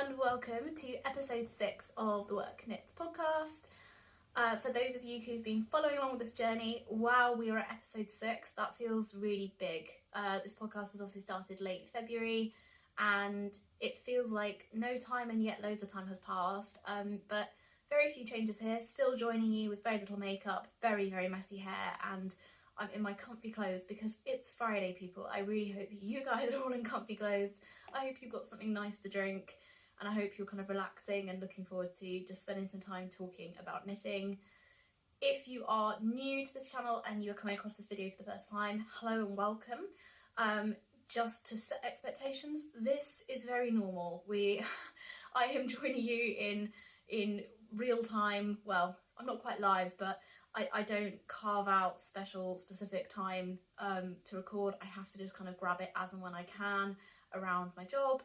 and welcome to episode 6 of the work.knits podcast. For those of you who've been following along with this journey, wow, we are at episode 6. That feels really big. This podcast was obviously started late February and it feels like no time and yet loads of time has passed. But very few changes here, still joining you with very little makeup, very, very messy hair, and I'm in my comfy clothes because it's Friday, people. I really hope you guys are all in comfy clothes. I hope you've got something nice to drink, and I hope you're kind of relaxing and looking forward to just spending some time talking about knitting. If you are new to this channel and you're coming across this video for the first time, hello and welcome. Just to set expectations, this is very normal. I am joining you in real time. Well, I'm not quite live, but I don't carve out specific time to record. I have to just kind of grab it as and when I can around my job,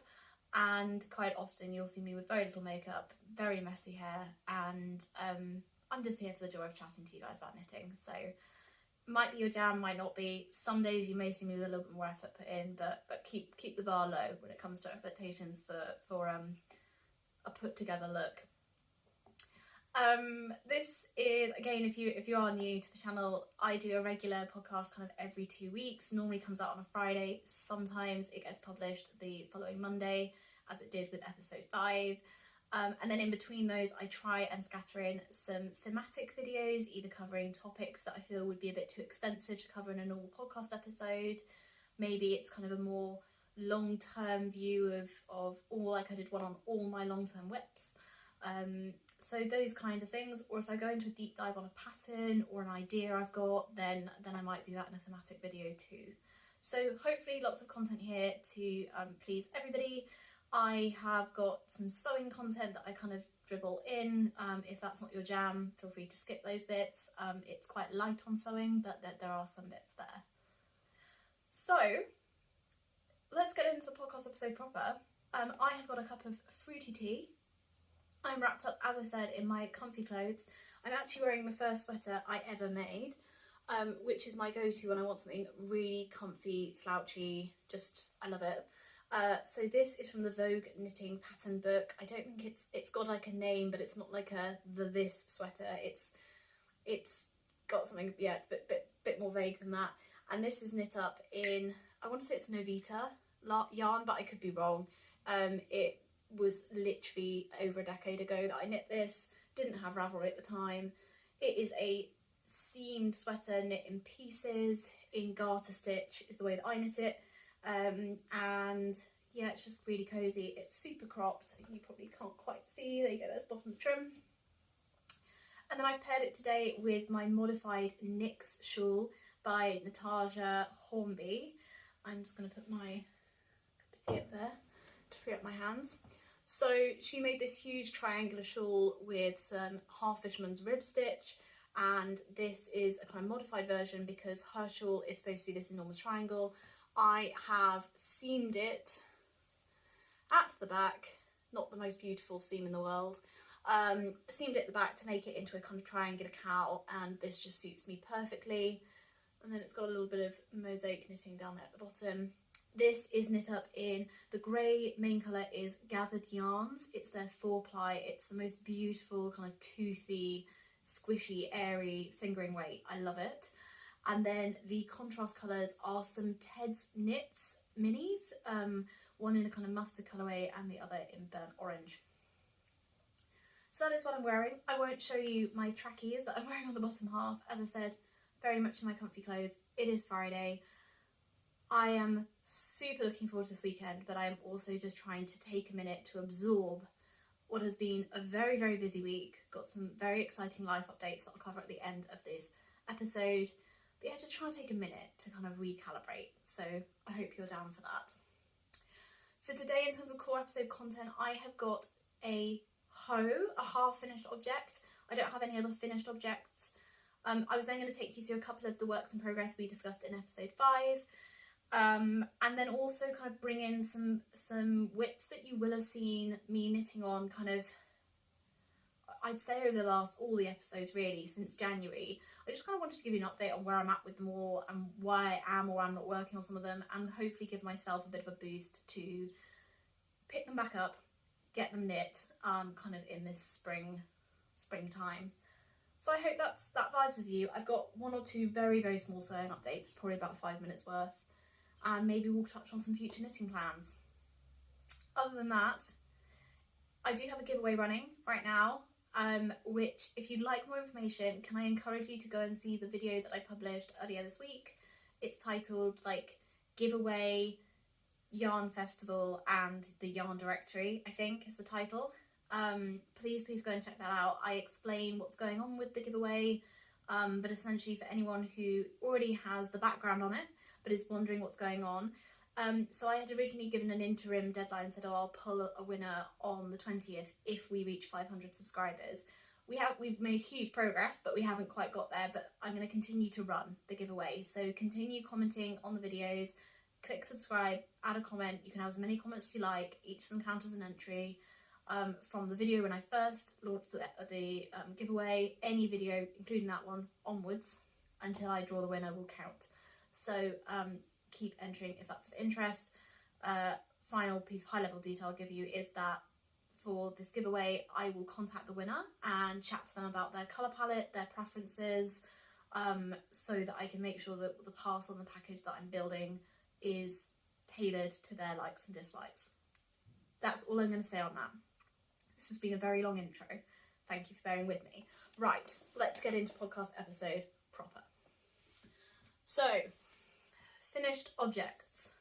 and quite often you'll see me with very little makeup, very messy hair, and I'm just here for the joy of chatting to you guys about knitting. So might be your jam, might not be. Some days you may see me with a little bit more effort put in, but keep the bar low when it comes to expectations for a put together look. This is, again, if you are new to the channel, I do a regular podcast kind of every 2 weeks. Normally comes out on a Friday. Sometimes it gets published the following Monday, as it did with episode 5. And then in between those, I try and scatter in some thematic videos, either covering topics that I feel would be a bit too expensive to cover in a normal podcast episode. Maybe it's kind of a more long-term view of all, like I did one on all my long-term whips. So those kind of things, or if I go into a deep dive on a pattern or an idea I've got, then I might do that in a thematic video too. So hopefully lots of content here to please everybody. I have got some sewing content that I kind of dribble in. If that's not your jam, feel free to skip those bits. It's quite light on sewing, but there are some bits there. So let's get into the podcast episode proper. I have got a cup of fruity tea. I'm wrapped up, as I said, in my comfy clothes. I'm actually wearing the first sweater I ever made, which is my go-to when I want something really comfy, slouchy, I love it. So this is from the Vogue knitting pattern book. I don't think it's got like a name, but it's not like this sweater. It's got something, yeah, it's a bit more vague than that. And this is knit up in, I want to say it's Novita yarn, but I could be wrong. It was literally over a decade ago that I knit this. Didn't have Ravelry at the time. It is a seamed sweater knit in pieces in garter stitch is the way that I knit it. And yeah, it's just really cozy. It's super cropped. You probably can't quite see. There you go, there's the bottom of the trim. And then I've paired it today with my modified Nyx shawl by Natasha Hornby. I'm just going to put my cup of tea up there to free up my hands. So she made this huge triangular shawl with some half fisherman's rib stitch, and this is a kind of modified version because her shawl is supposed to be this enormous triangle. I have seamed it at the back, not the most beautiful seam in the world, seamed it at the back to make it into a kind of triangular cowl, and this just suits me perfectly. And then it's got a little bit of mosaic knitting down there at the bottom. This is knit up in, the grey main colour is Gathered Yarns. It's their 4-ply. It's the most beautiful kind of toothy, squishy, airy fingering weight. I love it. And then the contrast colours are some Ted's Knits minis, one in a kind of mustard colourway and the other in burnt orange. So that is what I'm wearing. I won't show you my trackies that I'm wearing on the bottom half. As I said, very much in my comfy clothes. It is Friday. I am super looking forward to this weekend, but I am also just trying to take a minute to absorb what has been a very, very busy week. Got some very exciting life updates that I'll cover at the end of this episode. But yeah, just trying to take a minute to kind of recalibrate. So I hope you're down for that. So today, in terms of core episode content, I have got a hoe, a half-finished object. I don't have any other finished objects. I was then going to take you through a couple of the works in progress we discussed in episode 5. And then also kind of bring in some whips that you will have seen me knitting on kind of, I'd say over all the episodes really since January. I just kind of wanted to give you an update on where I'm at with them all and why I am or I'm not working on some of them, and hopefully give myself a bit of a boost to pick them back up, get them knit kind of in this springtime. So I hope that vibes with you. I've got 1 or 2 very, very small sewing updates, probably about 5 minutes worth, and maybe we'll touch on some future knitting plans. Other than that, I do have a giveaway running right now, which, if you'd like more information, can I encourage you to go and see the video that I published earlier this week. It's titled like Giveaway, Yarn Festival and the Yarn Directory, I think is the title. Please go and check that out. I explain what's going on with the giveaway, but essentially for anyone who already has the background on it but is wondering what's going on. So I had originally given an interim deadline, said, oh, I'll pull a winner on the 20th if we reach 500 subscribers. We've made huge progress, but we haven't quite got there, but I'm going to continue to run the giveaway. So continue commenting on the videos, click subscribe, add a comment. You can have as many comments as you like. Each of them count as an entry. From the video when I first launched the giveaway, any video, including that one, onwards, until I draw the winner will count. So keep entering if that's of interest. Final piece of high-level detail I'll give you is that for this giveaway, I will contact the winner and chat to them about their colour palette, their preferences, so that I can make sure that the parcel and the package that I'm building is tailored to their likes and dislikes. That's all I'm going to say on that. This has been a very long intro. Thank you for bearing with me. Right, let's get into podcast episode proper. So, finished objects.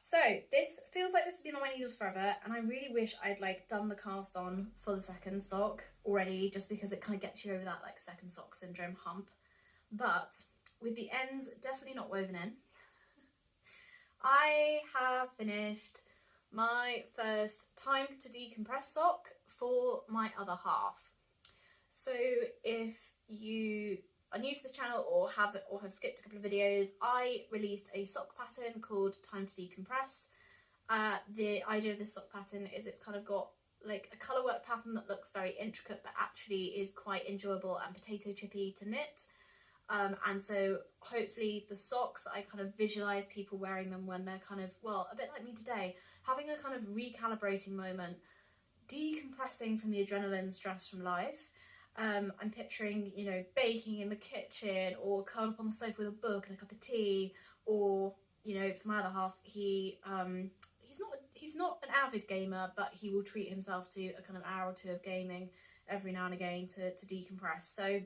So this feels like this has been on my needles forever, and I really wish I'd like done the cast on for the second sock already, just because it kind of gets you over that like second sock syndrome hump. But with the ends definitely not woven in, I have finished my first time to decompress sock for my other half. So if you are new to this channel or have skipped a couple of videos, I released a sock pattern called Time to Decompress. The idea of this sock pattern is it's kind of got like a colour work pattern that looks very intricate but actually is quite enjoyable and potato chippy to knit. And so hopefully the socks, I kind of visualise people wearing them when they're kind of, well, a bit like me today, having a kind of recalibrating moment, decompressing from the adrenaline stress from life. I'm picturing, you know, baking in the kitchen or curled up on the sofa with a book and a cup of tea, or, you know, for my other half, he's not an avid gamer, but he will treat himself to a kind of hour or two of gaming every now and again to decompress. So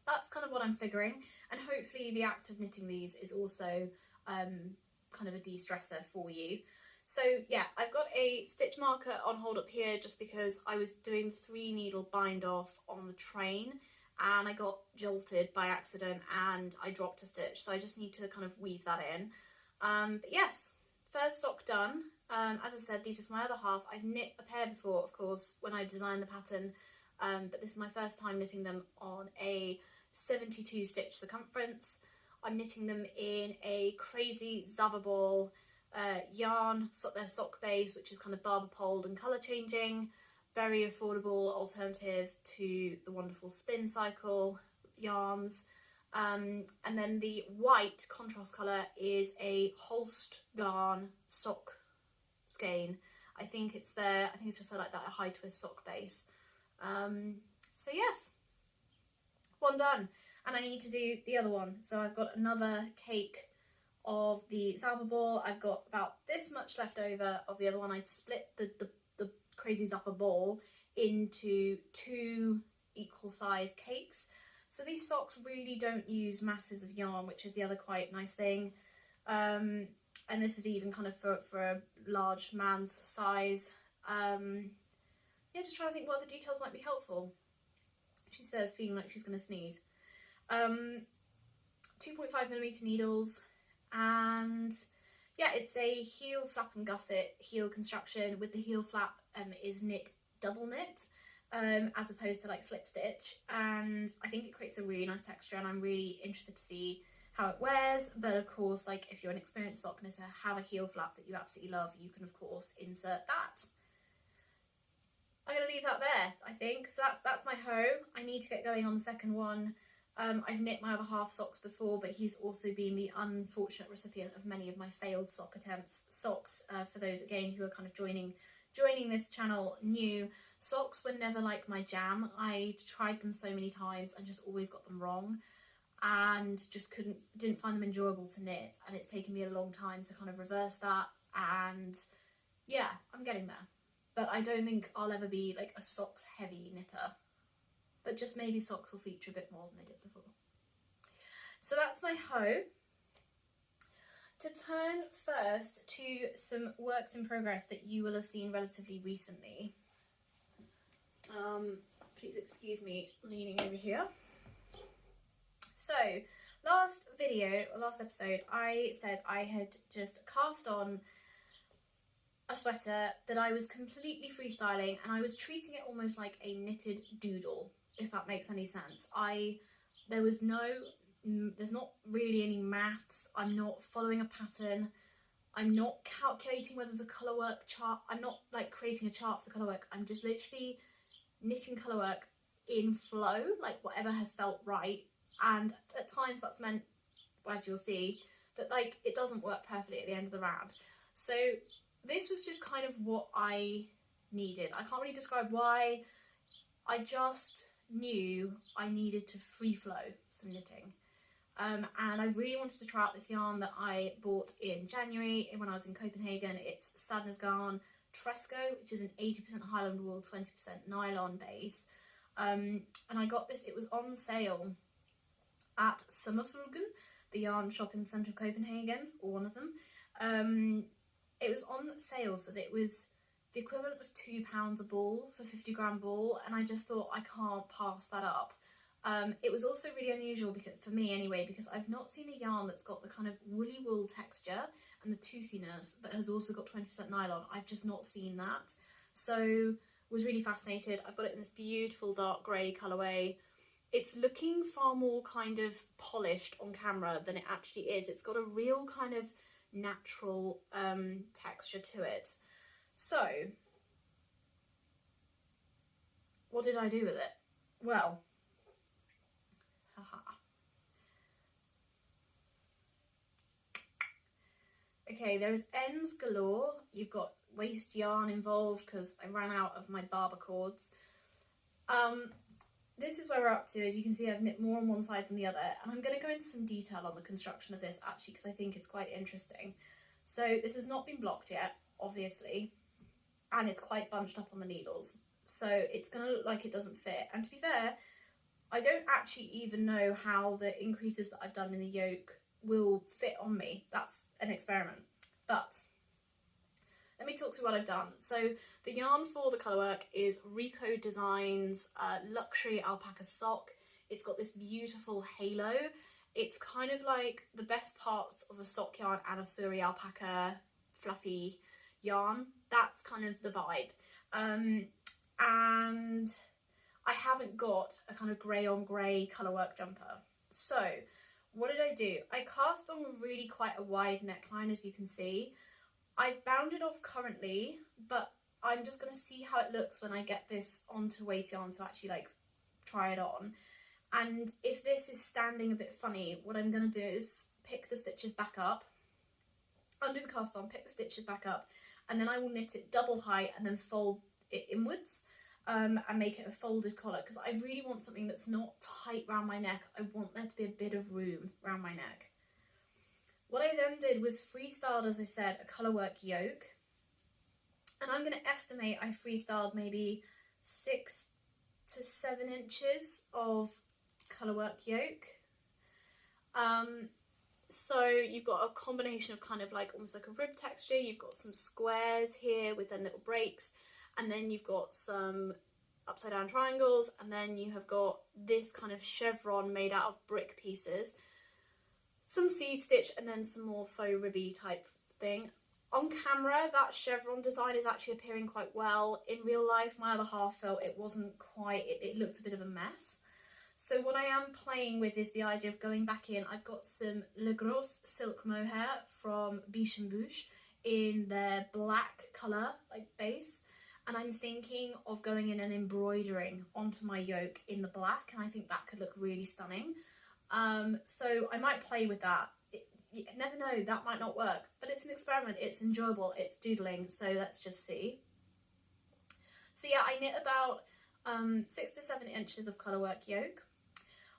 that's kind of what I'm figuring, and hopefully the act of knitting these is also kind of a de-stressor for you. So yeah, I've got a stitch marker on hold up here just because I was doing 3 needle bind off on the train and I got jolted by accident and I dropped a stitch, so I just need to kind of weave that in. But yes, first sock done. As I said, these are for my other half. I've knit a pair before, of course, when I designed the pattern, but this is my first time knitting them on a 72 stitch circumference. I'm knitting them in a crazy Zaba ball yarn, their sock base, which is kind of barber poled and colour changing. Very affordable alternative to the wonderful spin cycle yarns. And then the white contrast colour is a Holst yarn sock skein. I think it's just like that high twist sock base. So yes, one done, and I need to do the other one. So I've got another cake of the Zaba ball. I've got about this much left over of the other one. I'd split the crazy Zaba ball into 2 equal sized cakes. So these socks really don't use masses of yarn, which is the other quite nice thing. And this is even kind of for a large man's size. Yeah, just trying to think what other details might be helpful. She says, feeling like she's going to sneeze. 2.5mm needles, and yeah, it's a heel flap and gusset heel construction. With the heel flap is knit double knit, as opposed to like slip stitch, and I think it creates a really nice texture, and I'm really interested to see how it wears. But of course, like if you're an experienced sock knitter, have a heel flap that you absolutely love, you can of course insert that. I'm going to leave that there, I think. So that's my hoe. I need to get going on the second one. I've knit my other half socks before, but he's also been the unfortunate recipient of many of my failed sock attempts. Socks, for those again who are kind of joining this channel new, socks were never like my jam. I tried them so many times and just always got them wrong, and just didn't find them enjoyable to knit, and it's taken me a long time to kind of reverse that, and yeah, I'm getting there. But I don't think I'll ever be like a socks heavy knitter. But just maybe socks will feature a bit more than they did before. So that's my hoe. To turn first to some works in progress that you will have seen relatively recently. Please excuse me leaning over here. So, last episode, I said I had just cast on a sweater that I was completely freestyling, and I was treating it almost like a knitted doodle, if that makes any sense. There's not really any maths. I'm not following a pattern. I'm not calculating whether the colourwork chart, I'm not like creating a chart for the colourwork. I'm just literally knitting colourwork in flow, like whatever has felt right. And at times that's meant, as you'll see, that like it doesn't work perfectly at the end of the round. So this was just kind of what I needed. I can't really describe why. I just knew I needed to free flow some knitting. And I really wanted to try out this yarn that I bought in January when I was in Copenhagen. It's Sadness Garn Tresco, which is an 80% Highland wool, 20% nylon base. And I got this, it was on sale at Sommerfuggen, the yarn shop in central Copenhagen, or one of them. It was on sale, so that it was the equivalent of £2 a ball for 50-gram ball, and I just thought I can't pass that up. It was also really unusual, because, for me anyway, because I've not seen a yarn that's got the kind of woolly wool texture and the toothiness that has also got 20% nylon. I've just not seen that. So was really fascinated. I've got it in this beautiful dark grey colourway. It's looking far more kind of polished on camera than it actually is. It's got a real kind of natural texture to it. So what did I do with it? Well, okay, there's ends galore. You've got waste yarn involved because I ran out of my barber cords. This is where we're up to. As you can see, I've knit more on one side than the other, and I'm going to go into some detail on the construction of this actually, because I think it's quite interesting. So this has not been blocked yet, obviously, and it's quite bunched up on the needles, so it's going to look like it doesn't fit. And to be fair, I don't actually even know how the increases that I've done in the yoke will fit on me. That's an experiment. But let me talk through what I've done. So the yarn for the colourwork is Rico Designs Luxury Alpaca Sock. It's got this beautiful halo. It's kind of like the best parts of a sock yarn and a Suri alpaca fluffy yarn. That's kind of the vibe. And I haven't got a kind of grey on grey colourwork jumper. So what did I do? I cast on really quite a wide neckline, as you can see. I've bounded off currently, but I'm just going to see how it looks when I get this onto waste yarn to actually like try it on. And if this is standing a bit funny, what I'm going to do is pick the stitches back up, undo the cast on, pick the stitches back up, and then I will knit it double height and then fold it inwards and make it a folded collar, because I really want something that's not tight around my neck. I want there to be a bit of room around my neck. What I then did was freestyled, as I said, a colourwork yoke, and I'm going to estimate I freestyled maybe 6 to 7 inches of colourwork yoke. So you've got a combination of kind of like almost like a rib texture. You've got some squares here with their little breaks, and then you've got some upside down triangles, and then you have got this kind of chevron made out of brick pieces, some seed stitch, and then some more faux ribby type thing. On camera, that chevron design is actually appearing quite well. In real life, my other half felt it wasn't quite, it looked a bit of a mess. So what I am playing with is the idea of going back in. I've got some Le Gros silk mohair from Biche & Bouche in their black colour, like base. and I'm thinking of going in and embroidering onto my yoke in the black, and I think that could look really stunning. So I might play with that. You never know, that might not work, but it's an experiment, it's enjoyable, it's doodling, so let's just see. So yeah, I knit about 6 to 7 inches of colourwork yoke.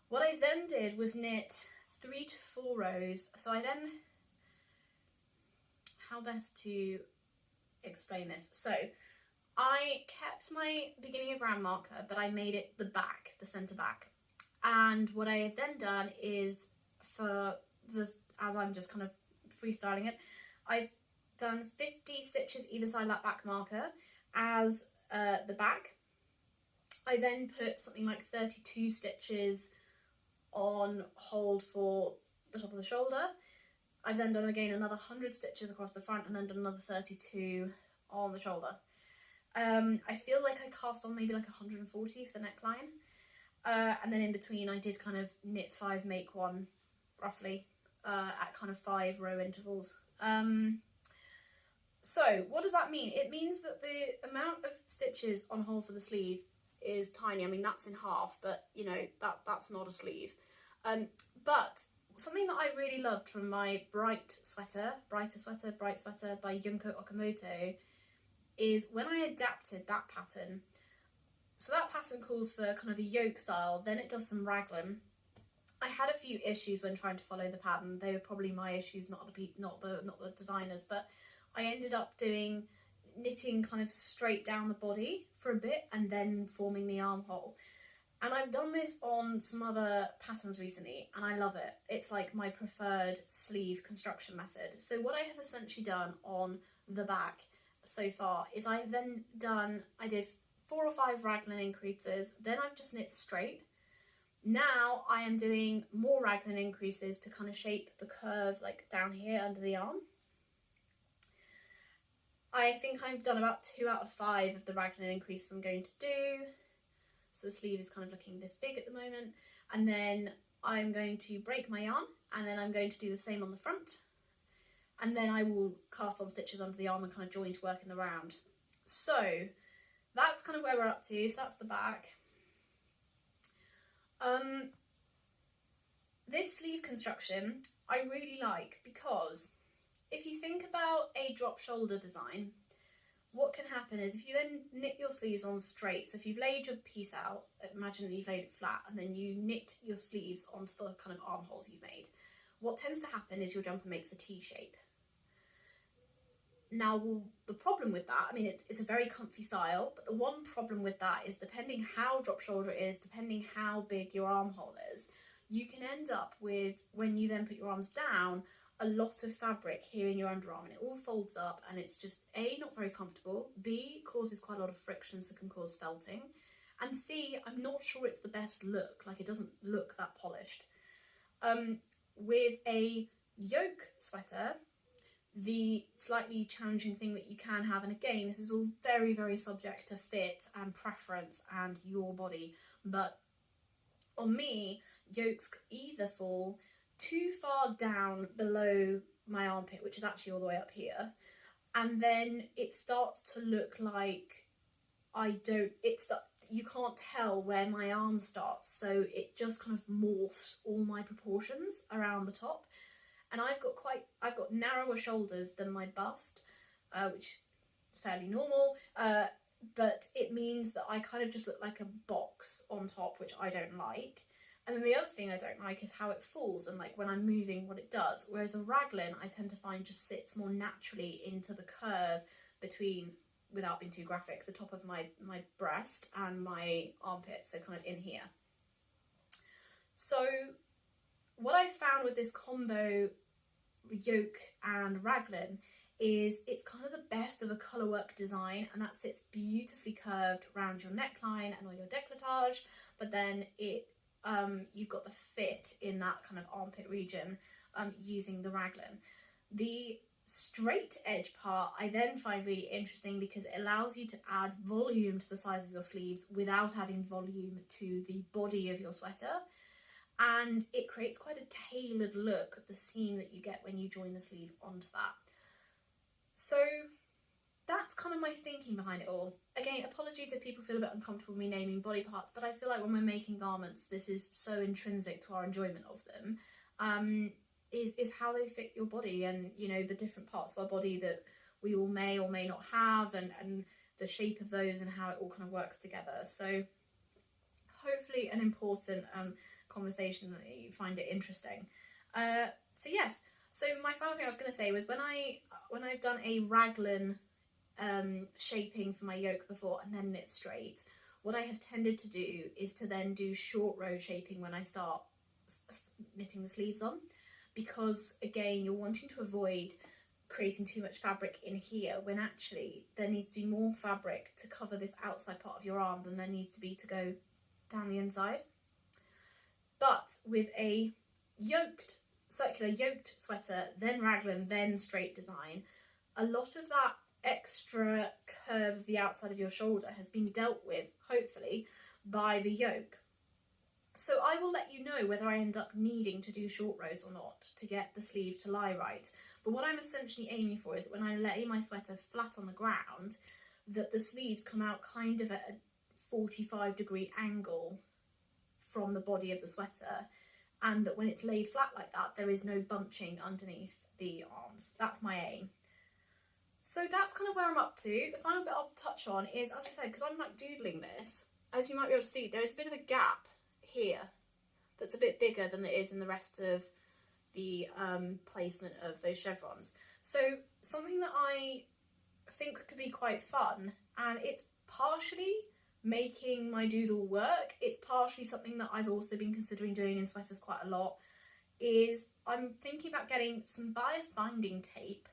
What I then did was knit 3 to 4 rows. So I then, how best to explain this? So I kept my beginning of round marker, but I made it the back, the centre back. And what I have then done is, for this, as I'm just kind of freestyling it, I've done 50 stitches either side of that back marker as the back. I then put something like 32 stitches on hold for the top of the shoulder. I've then done again another 100 stitches across the front, and then done another 32 on the shoulder. I feel like I cast on maybe like 140 for the neckline, and then in between I did kind of knit 5, make 1 roughly, at kind of 5 row intervals. So what does that mean? It means that the amount of stitches on hold for the sleeve is tiny. I mean, that's in half, but you know, that's not a sleeve. But something that I really loved from my Brighter Sweater by Junko Okamoto is when I adapted that pattern. So that pattern calls for kind of a yoke style, then it does some raglan. I had a few issues when trying to follow the pattern. They were probably my issues, not the designers, but I ended up doing knitting kind of straight down the body for a bit and then forming the armhole. And I've done this on some other patterns recently and I love it. It's like my preferred sleeve construction method. So what I have essentially done on the back so far is I did 4 or 5 raglan increases, then I've just knit straight. Now I am doing more raglan increases to kind of shape the curve like down here under the arm. I think I've done about 2 out of 5 of the raglan increase I'm going to do. So the sleeve is kind of looking this big at the moment. And then I'm going to break my yarn, and then I'm going to do the same on the front. And then I will cast on stitches under the arm and kind of join to work in the round. So that's kind of where we're up to. So that's the back. This sleeve construction I really like because if you think about a drop shoulder design, what can happen is if you then knit your sleeves on straight, so if you've laid your piece out, imagine that you've laid it flat, and then you knit your sleeves onto the kind of armholes you've made, what tends to happen is your jumper makes a T shape. Now, the problem with that, I mean, it's a very comfy style, but the one problem with that is depending how drop shoulder it is, depending how big your armhole is, you can end up with, when you then put your arms down, a lot of fabric here in your underarm, and it all folds up, and it's just A, not very comfortable, B, causes quite a lot of friction, so can cause felting, and C, I'm not sure it's the best look, like it doesn't look that polished. With a yoke sweater, the slightly challenging thing that you can have, and again, this is all very, very subject to fit and preference and your body, but on me, yokes either fall too far down below my armpit, which is actually all the way up here, and then it starts to look like you can't tell where my arm starts, so it just kind of morphs all my proportions around the top. And I've got narrower shoulders than my bust, which is fairly normal, but it means that I kind of just look like a box on top, which I don't like. And then the other thing I don't like is how it falls and like when I'm moving what it does, whereas a raglan I tend to find just sits more naturally into the curve between, without being too graphic, the top of my breast and my armpit, so kind of in here. So what I found with this combo yoke and raglan is it's kind of the best of a colourwork design, and that sits beautifully curved around your neckline and all your décolletage, but then you've got the fit in that kind of armpit region using the raglan. The straight edge part I then find really interesting because it allows you to add volume to the size of your sleeves without adding volume to the body of your sweater. And it creates quite a tailored look, the seam that you get when you join the sleeve onto that. So that's kind of my thinking behind it all. Again, apologies if people feel a bit uncomfortable with me naming body parts, but I feel like when we're making garments, this is so intrinsic to our enjoyment of them, is how they fit your body, and, you know, the different parts of our body that we all may or may not have, and the shape of those and how it all kind of works together. So hopefully an important conversation that you find it interesting. So yes, so my final thing I was going to say was when I've done a raglan shaping for my yoke before and then knit straight, what I have tended to do is to then do short row shaping when I start knitting the sleeves on, because again, you're wanting to avoid creating too much fabric in here when actually there needs to be more fabric to cover this outside part of your arm than there needs to be to go down the inside. But with a circular yoked sweater, then raglan, then straight design, a lot of that extra curve of the outside of your shoulder has been dealt with, hopefully, by the yoke. So I will let you know whether I end up needing to do short rows or not to get the sleeve to lie right. But what I'm essentially aiming for is that when I lay my sweater flat on the ground, that the sleeves come out kind of at a 45-degree angle from the body of the sweater, and that when it's laid flat like that, there is no bunching underneath the arms. That's my aim. So that's kind of where I'm up to. The final bit I'll touch on is, as I said, because I'm like doodling this, as you might be able to see, there is a bit of a gap here that's a bit bigger than it is in the rest of the placement of those chevrons. So something that I think could be quite fun, and it's partially making my doodle work, it's partially something that I've also been considering doing in sweaters quite a lot, is I'm thinking about getting some bias binding tape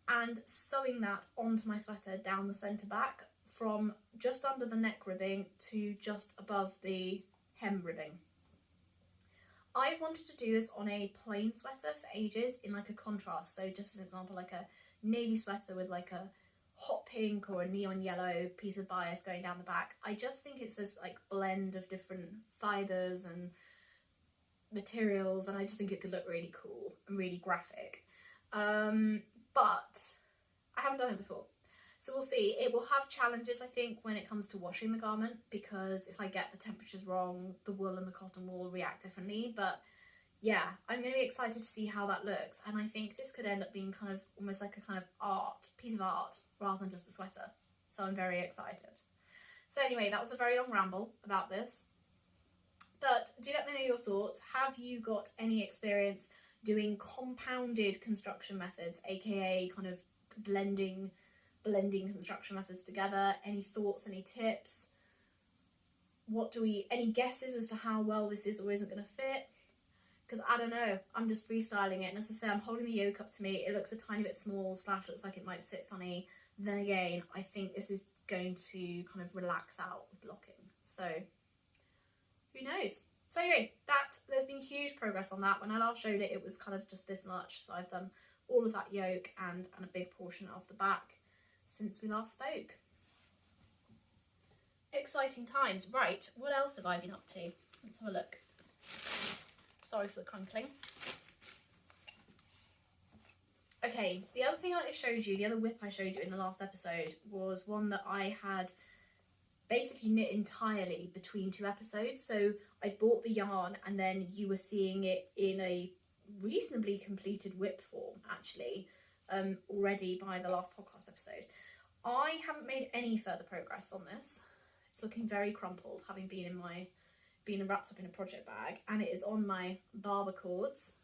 and sewing that onto my sweater down the centre back from just under the neck ribbing to just above the hem ribbing. I've wanted to do this on a plain sweater for ages in like a contrast, so just as an example, like a navy sweater with like a hot pink or a neon yellow piece of bias going down the back. I just think it's this like blend of different fibres and materials, and I just think it could look really cool and really graphic. But I haven't done it before, so we'll see. It will have challenges, I think, when it comes to washing the garment, because if I get the temperatures wrong, the wool and the cotton will react differently. But yeah, I'm going to be excited to see how that looks, and I think this could end up being kind of almost like a kind of piece of art rather than just a sweater, so I'm very excited. So anyway, that was a very long ramble about this, but do let me know your thoughts. Have you got any experience doing compounded construction methods, aka kind of blending construction methods together? Any thoughts, any tips? Any guesses as to how well this is or isn't going to fit? Because I don't know, I'm just freestyling it, and as I say, I'm holding the yoke up to me. It looks a tiny bit small / looks like it might sit funny. Then again, I think this is going to kind of relax out blocking, so who knows. So anyway, there's been huge progress on that. When I last showed it, it was kind of just this much, so I've done all of that yoke and a big portion of the back since we last spoke. Exciting times. Right, what else have I been up to? Let's have a look. Sorry for the crunkling. Okay, the other thing I showed you, the other whip I showed you in the last episode, was one that I had basically knit entirely between 2 episodes. So I bought the yarn and then you were seeing it in a reasonably completed whip form, actually, already by the last podcast episode. I haven't made any further progress on this. It's looking very crumpled, having been wrapped up in a project bag, and it is on my barber cords.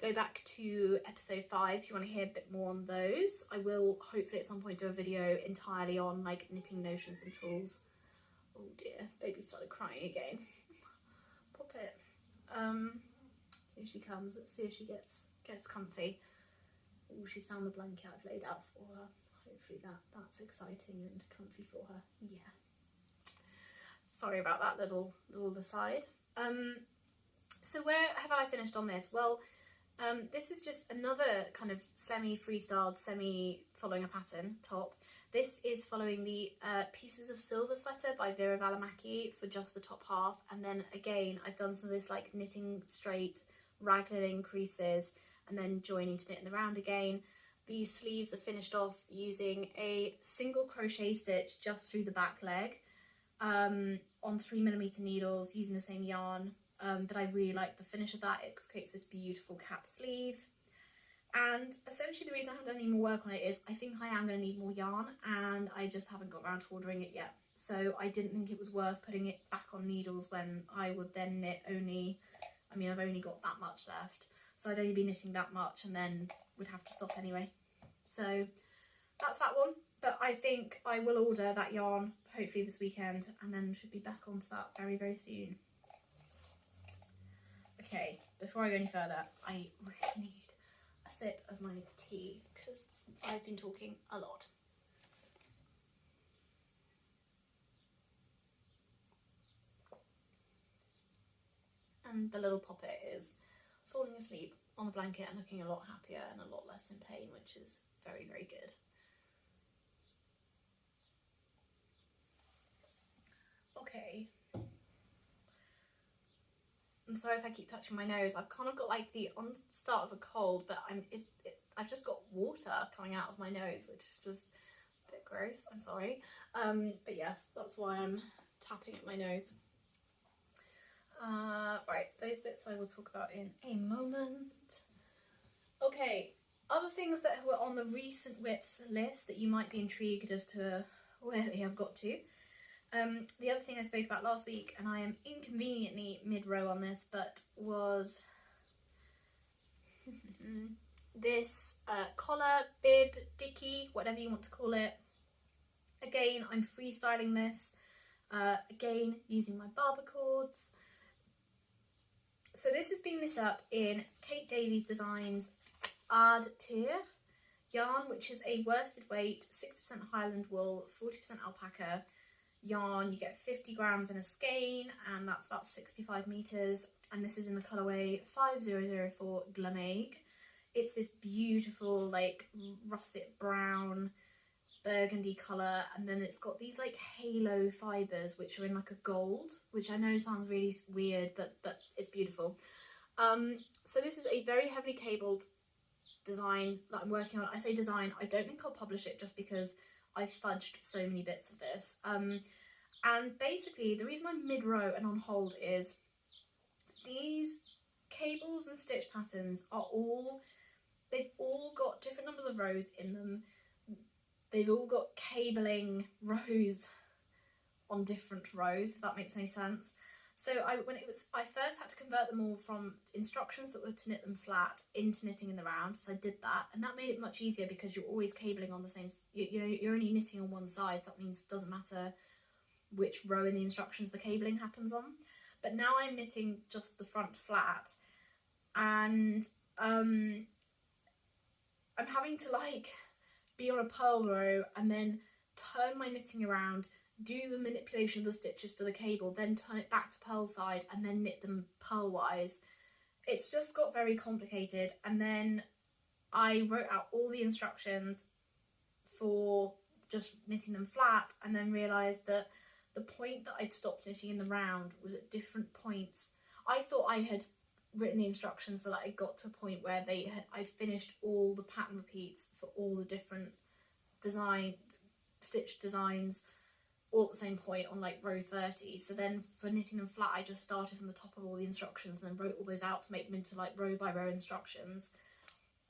Go back to episode 5 if you want to hear a bit more on those. I will hopefully at some point do a video entirely on like knitting notions and tools. Oh dear, baby started crying again. Pop it. Here she comes. Let's see if she gets comfy. Oh, she's found the blanket I've laid out for her. Hopefully that's exciting and comfy for her. Yeah. Sorry about that little aside. So where have I finished on this? Well, this is just another kind of semi-freestyled, semi-following a pattern top. This is following the Pieces of Silver sweater by Vera Valimaki for just the top half, and then again I've done some of this like knitting straight, raglan creases, and then joining to knit in the round again. these sleeves are finished off using a single crochet stitch just through the back leg on 3mm needles using the same yarn, but I really like the finish of that. It creates this beautiful cap sleeve. And essentially the reason I haven't done any more work on it is I think I am going to need more yarn, and I just haven't got around to ordering it yet. So I didn't think it was worth putting it back on needles when I would then knit only, I mean I've only got that much left, so I'd only be knitting that much and then would have to stop anyway. So that's that one, but I think I will order that yarn hopefully this weekend and then should be back onto that very, very soon. Okay, before I go any further, I really need a sip of my tea because I've been talking a lot. And the little poppet is falling asleep on the blanket and looking a lot happier and a lot less in pain, which is very, very good. Okay. I'm sorry if I keep touching my nose. I've kind of got like the start of a cold, but I've just got water coming out of my nose, which is just a bit gross. I'm sorry. But yes, that's why I'm tapping at my nose. Right, those bits I will talk about in a moment. Okay, other things that were on the recent whips list that you might be intrigued as to where they have got to. The other thing I spoke about last week, and I am inconveniently mid-row on this, but was this collar, bib, dicky, whatever you want to call it. Again, I'm freestyling this, again using my barber cords. So this has been knit up in Kate Davies Designs Ad Tier yarn, which is a worsted weight, 60% Highland wool, 40% alpaca yarn. You get 50 grams in a skein, and that's about 65 meters. And this is in the colourway 5004 Glameg. It's this beautiful like russet brown burgundy colour, and then it's got these like halo fibres which are in like a gold, which I know sounds really weird, but it's beautiful. So this is a very heavily cabled design that I'm working on. I say design, I don't think I'll publish it just because I've fudged so many bits of this. And basically the reason I'm mid-row and on hold is these cables and stitch patterns are they've all got different numbers of rows in them. They've all got cabling rows on different rows, if that makes any sense. So I first had to convert them all from instructions that were to knit them flat into knitting in the round. So I did that, and that made it much easier because you're always cabling on the same, you know, you're only knitting on one side, so that means it doesn't matter which row in the instructions the cabling happens on. But now I'm knitting just the front flat, and I'm having to like be on a purl row and then turn my knitting around, do the manipulation of the stitches for the cable, then turn it back to purl side and then knit them purl wise. It's just got very complicated. And then I wrote out all the instructions for just knitting them flat, and then realised that the point that I'd stopped knitting in the round was at different points. I thought I had written the instructions so that I got to a point where I'd finished all the pattern repeats for all the different stitch designs all at the same point on like row 30. So then for knitting them flat, I just started from the top of all the instructions and then wrote all those out to make them into like row by row instructions.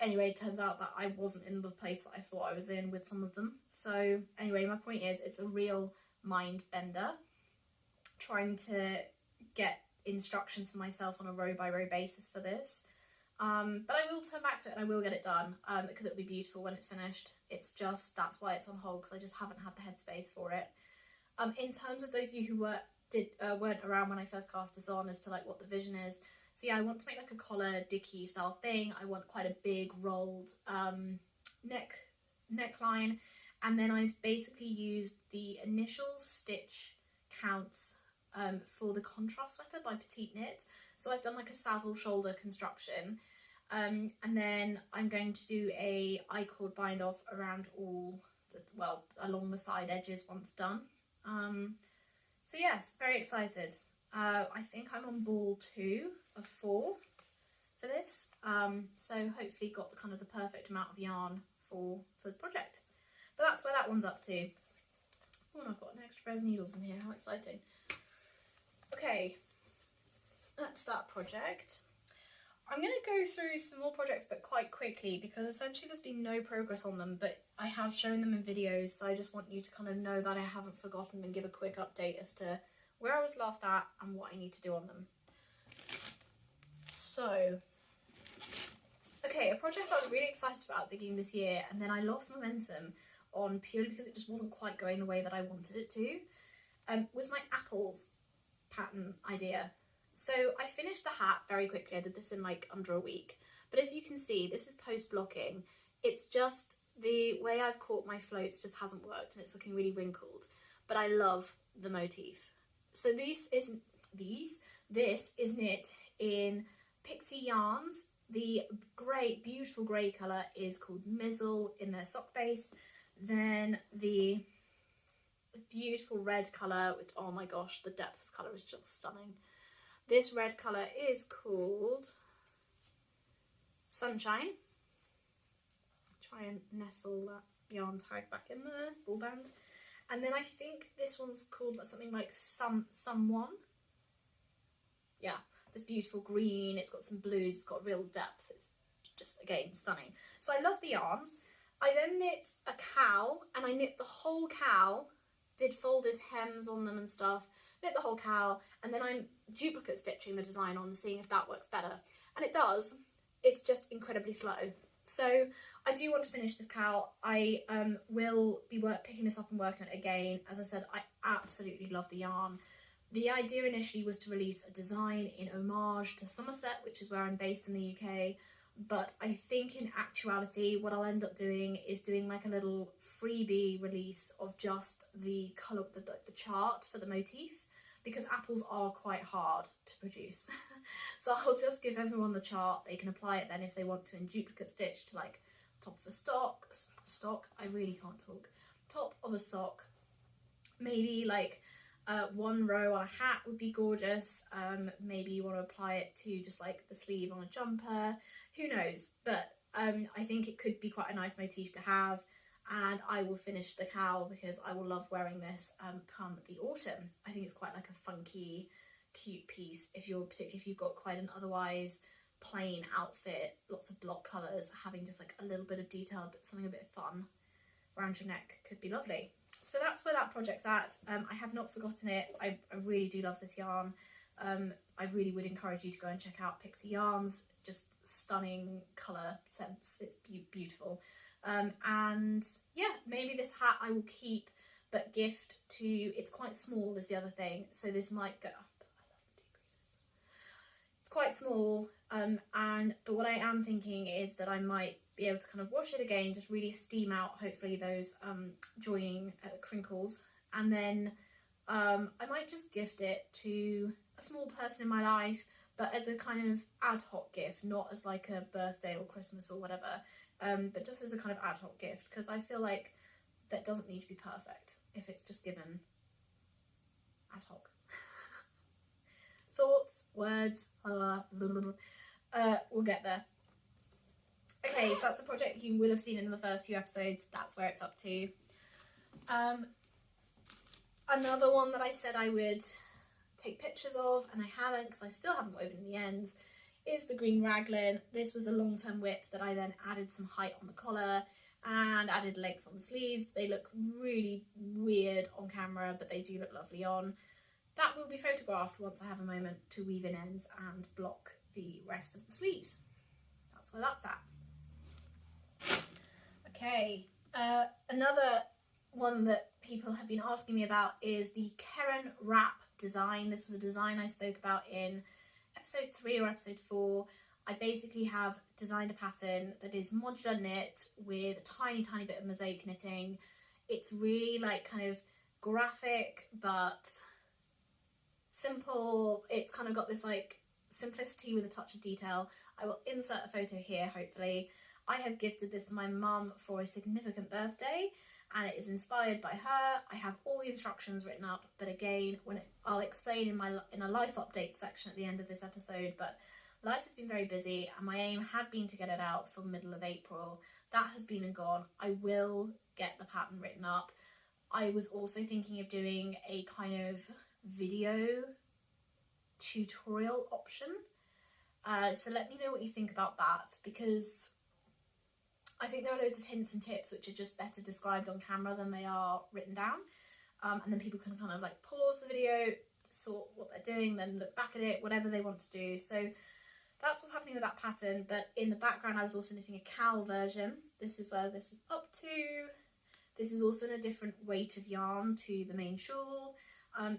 Anyway, it turns out that I wasn't in the place that I thought I was in with some of them. So anyway, my point is it's a real mind bender trying to get instructions for myself on a row by row basis for this. But I will turn back to it and I will get it done because it'll be beautiful when it's finished. It's just, that's why it's on hold, because I just haven't had the headspace for it. In terms of those of you who weren't around when I first cast this on as to like what the vision is, so yeah, I want to make like a collar dicky style thing. I want quite a big rolled neckline, and then I've basically used the initial stitch counts for the contrast sweater by Petite Knit. So I've done like a saddle shoulder construction, and then I'm going to do a I-cord bind off around all along the side edges once done. So yes, very excited. I think I'm on ball 2 of 4 for this, so hopefully got the kind of the perfect amount of yarn for this project. But that's where that one's up to. Oh, and I've got an extra pair of needles in here, how exciting. Okay, that's that project. I'm going to go through some more projects but quite quickly because essentially there's been no progress on them, but I have shown them in videos, so I just want you to kind of know that I haven't forgotten and give a quick update as to where I was last at and what I need to do on them. So, okay, a project I was really excited about at the beginning of this year and then I lost momentum on purely because it just wasn't quite going the way that I wanted it to, was my apples pattern idea. So I finished the hat very quickly. I did this in like under a week. But as you can see, this is post-blocking. It's just the way I've caught my floats just hasn't worked and it's looking really wrinkled. But I love the motif. So this is knit in Pixie Yarns. The great, beautiful grey colour is called Mizzle in their sock base. Then the beautiful red colour, which, oh my gosh, the depth of colour is just stunning. This red colour is called Sunshine. Try and nestle that yarn tag back in there, ball band. And then I think this one's called something like Someone. Yeah, this beautiful green, it's got some blues, it's got real depth. It's just, again, stunning. So I love the yarns. I then knit a cow, and I knit the whole cow, did folded hems on them and stuff, knit the whole cow, and then I'm duplicate stitching the design on, seeing if that works better. And it does, it's just incredibly slow. So I do want to finish this cow. I will be picking this up and working on it again. As I said, I absolutely love the yarn. The idea initially was to release a design in homage to Somerset, which is where I'm based in the UK. But I think in actuality, what I'll end up doing is doing like a little freebie release of just the colour, the chart for the motif, because apples are quite hard to produce. So I'll just give everyone the chart. They can apply it then if they want to in duplicate stitch to like top of a stock, I really can't talk, top of a sock, maybe like one row on a hat would be gorgeous. Maybe you want to apply it to just like the sleeve on a jumper, who knows, but I think it could be quite a nice motif to have. And I will finish the cow because I will love wearing this come the autumn. I think it's quite like a funky, cute piece particularly if you've got quite an otherwise plain outfit, lots of block colours, having just like a little bit of detail but something a bit fun around your neck could be lovely. So that's where that project's at. I have not forgotten it. I really do love this yarn. I really would encourage you to go and check out Pixie Yarns. Just stunning colour sense. It's beautiful. And yeah, maybe this hat I will keep but gift to, it's quite small is the other thing, so this might go, oh, I love the decreases. It's quite small, but what I am thinking is that I might be able to kind of wash it again, just really steam out hopefully those joining crinkles, and then I might just gift it to a small person in my life, but as a kind of ad hoc gift, not as like a birthday or Christmas or whatever, but just as a kind of ad hoc gift, because I feel like that doesn't need to be perfect if it's just given ad hoc. Thoughts, words, we'll get there. Okay, so that's a project you will have seen in the first few episodes. That's where it's up to. Another one that I said I would take pictures of, and I haven't because I still haven't woven the ends, is the green raglan. This was a long-term whip that I then added some height on the collar and added length on the sleeves. They look really weird on camera, but they do look lovely on. That will be photographed once I have a moment to weave in ends and block the rest of the sleeves. That's where that's at. Okay, another one that people have been asking me about is the Keren wrap design. This was a design I spoke about in episode 3 or episode 4. I basically have designed a pattern that is modular knit with a tiny bit of mosaic knitting. It's really like kind of graphic but simple. It's kind of got this like simplicity with a touch of detail. I will insert a photo here hopefully. I have gifted this to my mum for a significant birthday, and it is inspired by her. I have all the instructions written up, but again, I'll explain in a life update section at the end of this episode, but Life has been very busy and my aim had been to get it out for the middle of April. That has been and gone. I will get the pattern written up. I was also thinking of doing a kind of video tutorial option. So let me know what you think about that, because I think there are loads of hints and tips which are just better described on camera than they are written down. And then people can kind of like pause the video, sort what they're doing, then look back at it, whatever they want to do. So that's what's happening with that pattern. But in the background I was also knitting a cowl version. This is where this is up to. This is also in a different weight of yarn to the main shawl.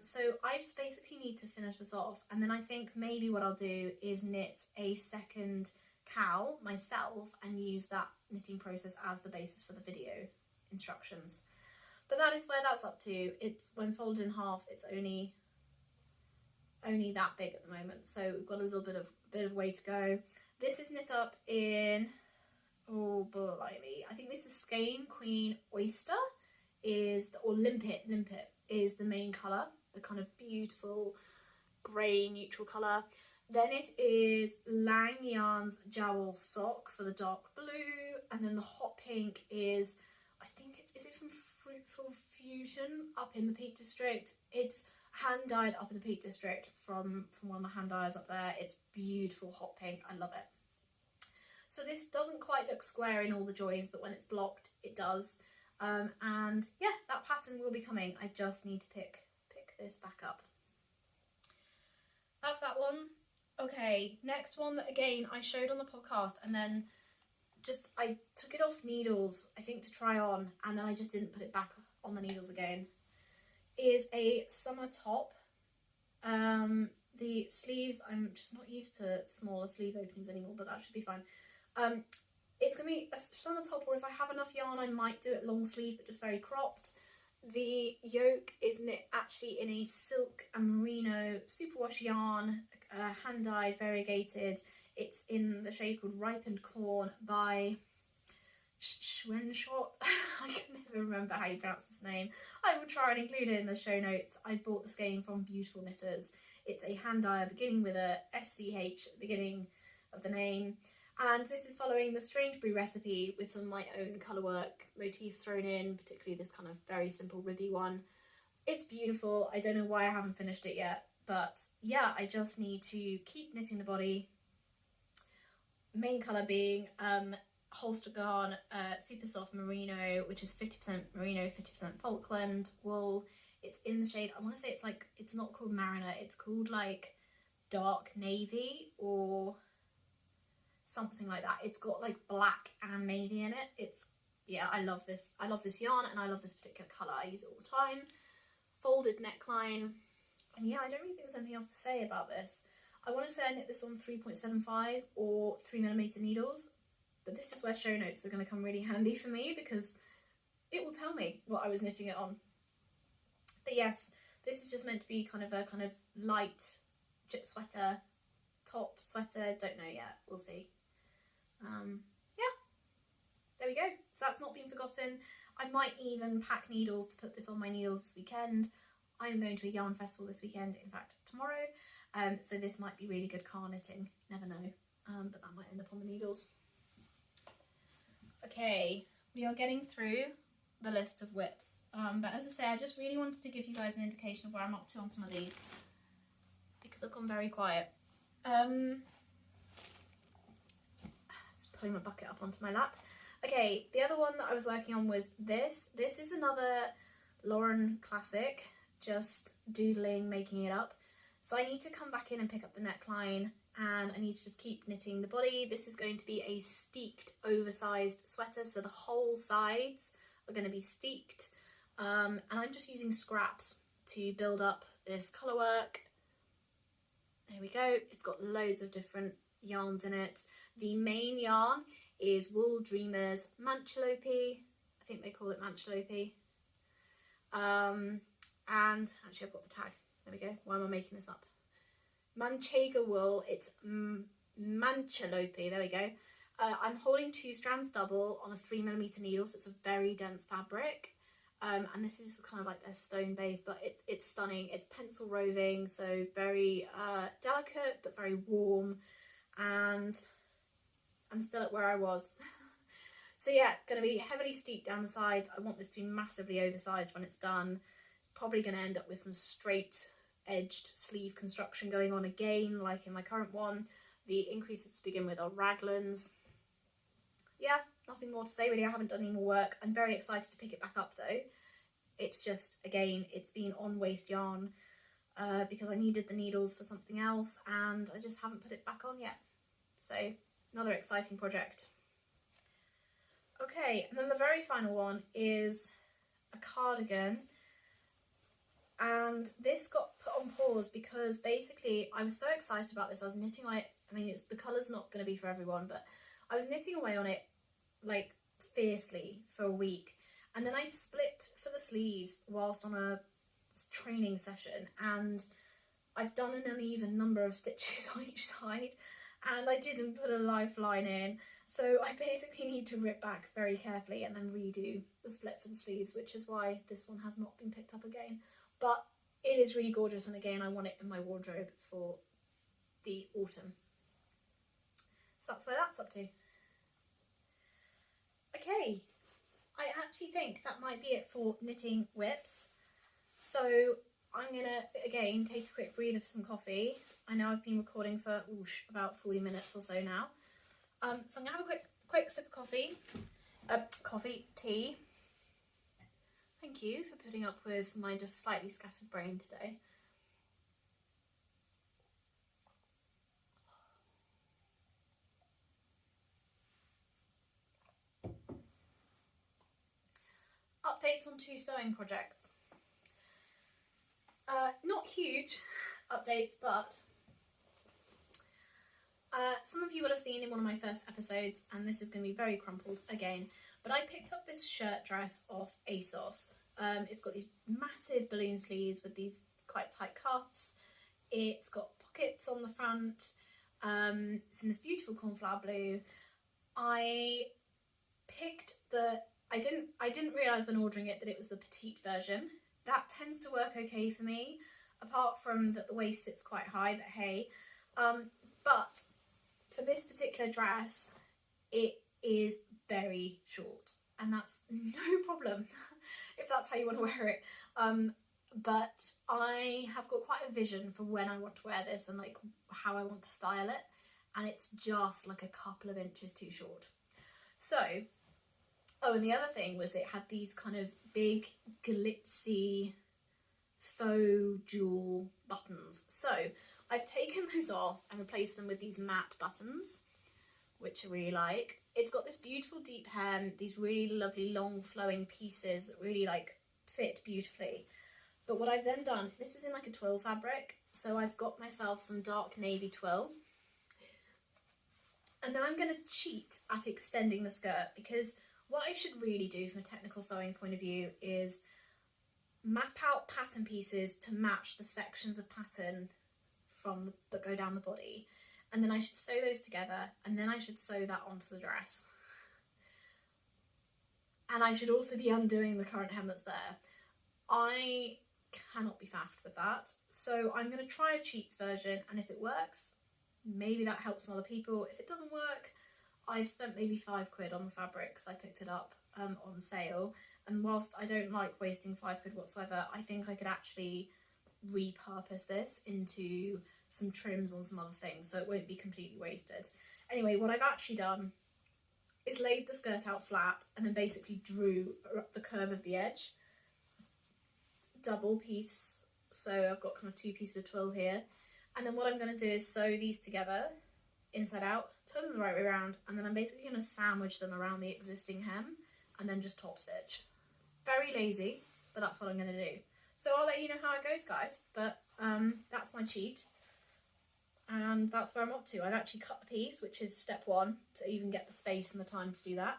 So I just basically need to finish this off, and then I think maybe what I'll do is knit a second cowl myself and use that knitting process as the basis for the video instructions. But that is where that's up to. It's when folded in half, it's only that big at the moment, so we've got a little bit of way to go. This is knit up in, oh blimey, I think this is Skein Queen Oyster or Limpet is the main colour, the kind of beautiful grey neutral colour. Then it is Lang Yarn's Jowl Sock for the dark blue, and then the hot pink is, I think is it from Fruitful Fusion up in the Peak District? It's hand dyed up in the Peak District from one of my hand dyers up there. It's beautiful hot pink, I love it. So this doesn't quite look square in all the joins, but when it's blocked it does. And yeah, that pattern will be coming. I just need to pick this back up. That's that one. Okay, next one that again I showed on the podcast, and then I took it off needles, I think, to try on, and then I just didn't put it back on the needles again, is a summer top. The sleeves, I'm just not used to smaller sleeve openings anymore, but that should be fine. It's going to be a summer top, or if I have enough yarn I might do it long sleeve, but just very cropped. The yoke is knit actually in a silk and merino superwash yarn, hand dyed, variegated. It's in the shade called Ripened Corn by Schwenschott. I can never remember how you pronounce this name. I will try and include it in the show notes. I bought the skein from Beautiful Knitters. It's a hand dyer beginning with a SCH at the beginning of the name. And this is following the Strangeberry recipe with some of my own colourwork motifs thrown in, particularly this kind of very simple ribby one. It's beautiful. I don't know why I haven't finished it yet, but yeah, I just need to keep knitting the body. Main colour being Holster Garn Super Soft Merino, which is 50% merino, 50% Falkland wool. It's in the shade, I want to say it's not called Mariner, it's called like Dark Navy or something like that. It's got like black and navy in it. Yeah, I love this yarn, and I love this particular colour. I use it all the time. Folded neckline, and yeah, I don't really think there's anything else to say about this. I want to say I knit this on 3.75 or 3mm needles, but this is where show notes are going to come really handy for me, because it will tell me what I was knitting it on. But yes, this is just meant to be kind of a light sweater, top sweater, don't know yet, we'll see. Yeah, there we go. So that's not been forgotten. I might even pack needles to put this on my needles this weekend. I'm going to a yarn festival this weekend, in fact tomorrow, so this might be really good car knitting, never know, but that might end up on the needles. Okay, we are getting through the list of whips, but as I say, I just really wanted to give you guys an indication of where I'm up to on some of these, because I've gone very quiet. Just pulling my bucket up onto my lap. Okay, the other one that I was working on was this. This is another Lauren classic, just doodling, making it up. So I need to come back in and pick up the neckline, and I need to just keep knitting the body. This is going to be a steeked, oversized sweater, so the whole sides are going to be steeked. And I'm just using scraps to build up this colourwork. There we go. It's got loads of different yarns in it. The main yarn is Wool Dreamers Manchalope. I think they call it Manchalope. And actually I've got the tag. There we go. Why am I making this up? Manchega wool. It's Manchalope. There we go. I'm holding 2 strands double on a 3mm needle, so it's a very dense fabric. And this is just kind of like a stone base, but it's stunning. It's pencil roving, so very delicate but very warm. and I'm still at where I was. So yeah, going to be heavily steeped down the sides. I want this to be massively oversized when it's done. It's probably going to end up with some straight edged sleeve construction going on again, like in my current one. The increases to begin with are raglans. Yeah, nothing more to say really. I haven't done any more work. I'm very excited to pick it back up though. It's just, again, it's been on waste yarn because I needed the needles for something else and I just haven't put it back on yet. So another exciting project. Okay, and then the very final one is a cardigan, and this got put on pause because basically I was so excited about this. I was knitting on it. I mean, the colour's not going to be for everyone, but I was knitting away on it like fiercely for a week, and then I split for the sleeves whilst on a training session, and I've done an uneven number of stitches on each side, and I didn't put a lifeline in. So I basically need to rip back very carefully and then redo the split for the sleeves, which is why this one has not been picked up again. But it is really gorgeous, and again, I want it in my wardrobe for the autumn. So that's where that's up to. Okay, I actually think that might be it for knitting whips. So I'm gonna, again, take a quick breather for some coffee. I know I've been recording for about 40 minutes or so now. So I'm gonna have a quick sip of tea. Thank you for putting up with my just slightly scattered brain today. Updates on 2 sewing projects. Not huge updates, but some of you will have seen in one of my first episodes, and this is going to be very crumpled again, but I picked up this shirt dress off ASOS. It's got these massive balloon sleeves with these quite tight cuffs. It's got pockets on the front. It's in this beautiful cornflower blue. I didn't realise when ordering it that it was the petite version. That tends to work okay for me, apart from that the waist sits quite high, but hey. But for this particular dress, it is very short, and that's no problem if that's how you want to wear it. But I have got quite a vision for when I want to wear this and like how I want to style it, and it's just like a couple of inches too short. So, oh, and the other thing was it had these kind of big glitzy faux jewel buttons. So I've taken those off and replaced them with these matte buttons, which I really like. It's got this beautiful deep hem, these really lovely long flowing pieces that really like fit beautifully. But what I've then done, this is in like a twill fabric, so I've got myself some dark navy twill. And then I'm going to cheat at extending the skirt, because what I should really do from a technical sewing point of view is map out pattern pieces to match the sections of pattern that go down the body, and then I should sew those together, and then I should sew that onto the dress. And I should also be undoing the current hem that's there. I cannot be faffed with that, so I'm going to try a cheats version, and if it works, maybe that helps some other people. If it doesn't work, I've spent maybe £5 on the fabrics. I picked it up on sale, and whilst I don't like wasting £5 whatsoever, I think I could actually repurpose this into some trims on some other things, so it won't be completely wasted. Anyway, what I've actually done is laid the skirt out flat and then basically drew the curve of the edge, double piece, so I've got kind of 2 pieces of twill here, and then what I'm going to do is sew these together inside out, turn them the right way around, and then I'm basically going to sandwich them around the existing hem and then just top stitch. Very lazy, but that's what I'm going to do. So I'll let you know how it goes, guys, but that's my cheat, and that's where I'm up to. I've actually cut the piece, which is step 1, to even get the space and the time to do that,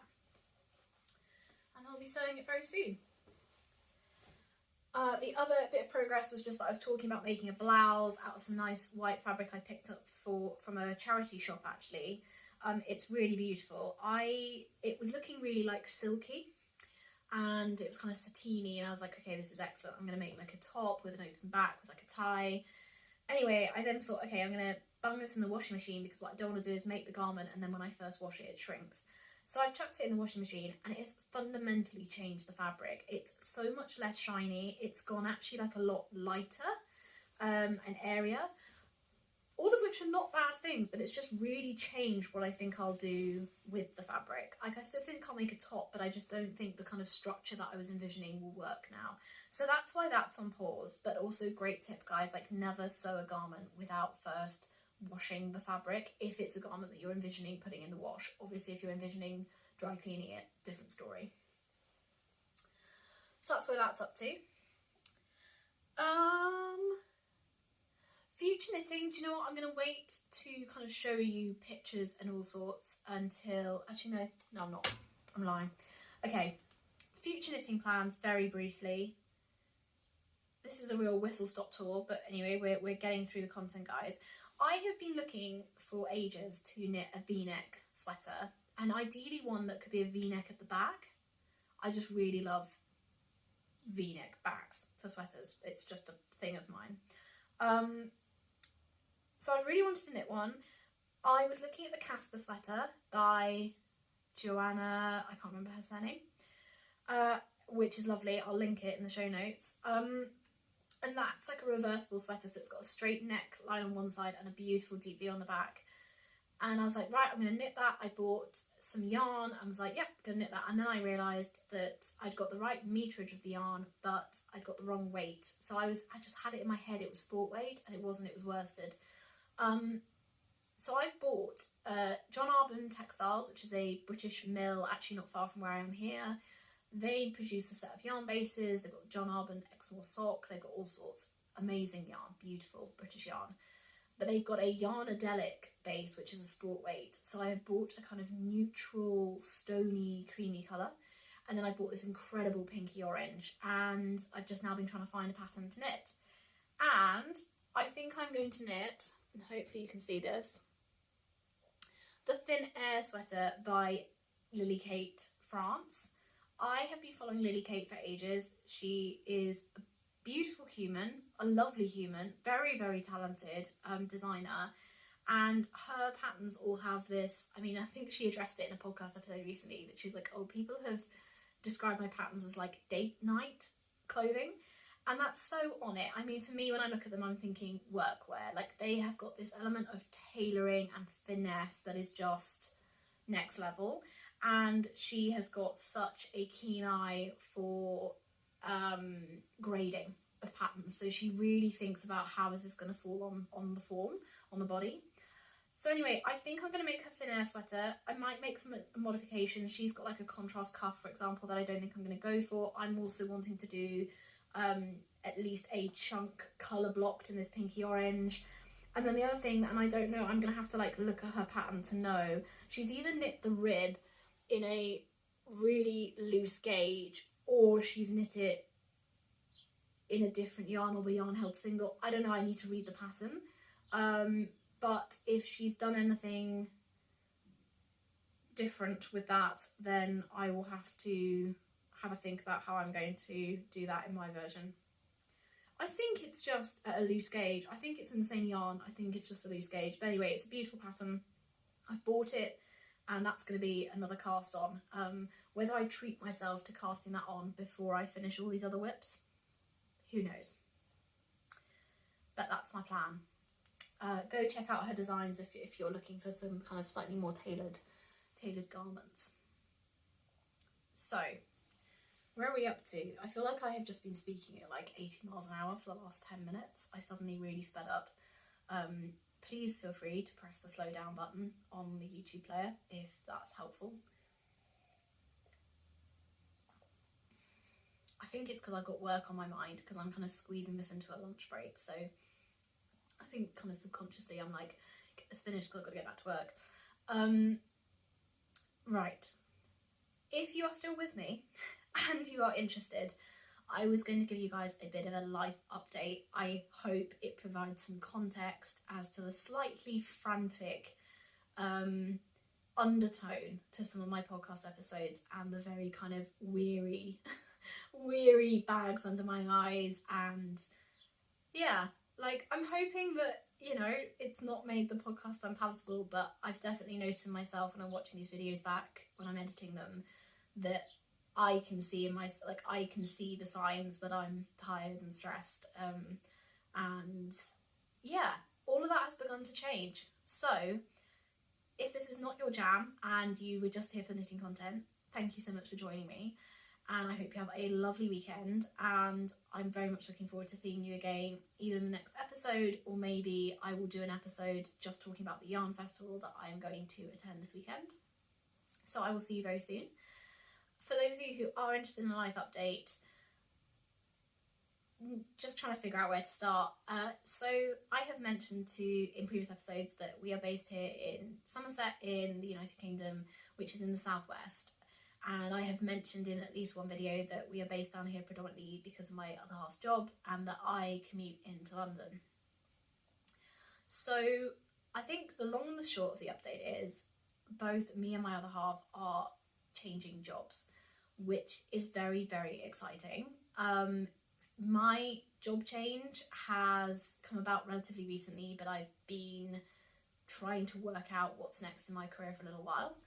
and I'll be sewing it very soon. The other bit of progress was just that I was talking about making a blouse out of some nice white fabric I picked up from a charity shop actually. It's really beautiful. It was looking really like silky, and it was kind of satiny, and I was like, okay, this is excellent. I'm going to make like a top with an open back with like a tie. Anyway, I then thought, okay, I'm going to bung this in the washing machine because what I don't want to do is make the garment and then when I first wash it, it shrinks. So I've chucked it in the washing machine and it has fundamentally changed the fabric. It's so much less shiny. It's gone actually like a lot lighter and airier. All of which are not bad things, but it's just really changed what I think I'll do with the fabric. Like, I still think I'll make a top, but I just don't think the kind of structure that I was envisioning will work now. So that's why that's on pause, but also great tip, guys, like never sew a garment without first washing the fabric if it's a garment that you're envisioning putting in the wash. Obviously, if you're envisioning dry cleaning it, different story. So that's where that's up to. Future knitting, do you know what? I'm going to wait to kind of show you pictures and all sorts until... Actually, no, I'm not. I'm lying. Okay, future knitting plans, very briefly. This is a real whistle-stop tour, but anyway, we're getting through the content, guys. I have been looking for ages to knit a V-neck sweater, and ideally one that could be a V-neck at the back. I just really love V-neck backs to sweaters. It's just a thing of mine. So I've really wanted to knit one. I was looking at the Casper sweater by Joanna, I can't remember her surname, which is lovely. I'll link it in the show notes. And that's like a reversible sweater, so it's got a straight neck line on one side and a beautiful deep V on the back. And I was like, right, I'm going to knit that. I bought some yarn and was like, yep, going to knit that. And then I realised that I'd got the right meterage of the yarn, but I'd got the wrong weight. So I just had it in my head, it was sport weight, and it wasn't, it was worsted. So I've bought John Arbon Textiles, which is a British mill, actually not far from where I am here. They produce a set of yarn bases. They've got John Arbon Exmoor sock. They've got all sorts. Amazing yarn, beautiful British yarn. But they've got a Yarnadelic base, which is a sport weight. So I have bought a kind of neutral, stony, creamy colour. And then I bought this incredible pinky orange. And I've just now been trying to find a pattern to knit. And I think I'm going to knit, and hopefully you can see this, the Thin Air sweater by Lily Kate France. I have been following Lily Kate for ages. She is a beautiful human, a lovely human, very, very talented designer. And her patterns all have this, I mean, I think she addressed it in a podcast episode recently, that she was like, oh, people have described my patterns as like date night clothing. And that's so on it. I mean, for me, when I look at them, I'm thinking workwear. Like, they have got this element of tailoring and finesse that is just next level. And she has got such a keen eye for grading of patterns. So she really thinks about how is this going to fall on the form, on the body. So anyway, I think I'm going to make her Thin Air sweater. I might make some modifications. She's got like a contrast cuff, for example, that I don't think I'm going to go for. I'm also wanting to do at least a chunk colour blocked in this pinky orange. And then the other thing, and I don't know, I'm going to have to like look at her pattern to know, she's either knit the rib in a really loose gauge or she's knit it in a different yarn or the yarn held single. I don't know, I need to read the pattern. But if she's done anything different with that, then I will have to have a think about how I'm going to do that in my version. I think it's just at a loose gauge. I think it's in the same yarn. I think it's just a loose gauge. But anyway, it's a beautiful pattern. I've bought it and that's going to be another cast on. Whether I treat myself to casting that on before I finish all these other whips, who knows. But that's my plan. Go check out her designs if you're looking for some kind of slightly more tailored garments. So, where are we up to? I feel like I have just been speaking at like 80 miles an hour for the last 10 minutes. I suddenly really sped up. Please feel free to press the slow down button on the YouTube player if that's helpful. I think it's because I've got work on my mind because I'm kind of squeezing this into a lunch break. So I think kind of subconsciously I'm like, get this finished because I've got to get back to work. Right. If you are still with me and you are interested, I was going to give you guys a bit of a life update. I hope it provides some context as to the slightly frantic undertone to some of my podcast episodes and the very kind of weary bags under my eyes. And yeah, like I'm hoping that you know, it's not made the podcast unpalatable, but I've definitely noticed in myself when I'm watching these videos back, when I'm editing them, that I can see I can see the signs that I'm tired and stressed. And yeah, all of that has begun to change. So if this is not your jam and you were just here for the knitting content, thank you so much for joining me. And I hope you have a lovely weekend, and I'm very much looking forward to seeing you again, either in the next episode, or maybe I will do an episode just talking about the yarn festival that I am going to attend this weekend. So I will see you very soon. For those of you who are interested in a life update, just trying to figure out where to start. So I have mentioned in previous episodes that we are based here in Somerset in the United Kingdom, which is in the southwest. And I have mentioned in at least one video that we are based down here predominantly because of my other half's job, and that I commute into London. So I think the long and the short of the update is both me and my other half are changing jobs, which is very, very exciting. My job change has come about relatively recently, but I've been trying to work out what's next in my career for a little while.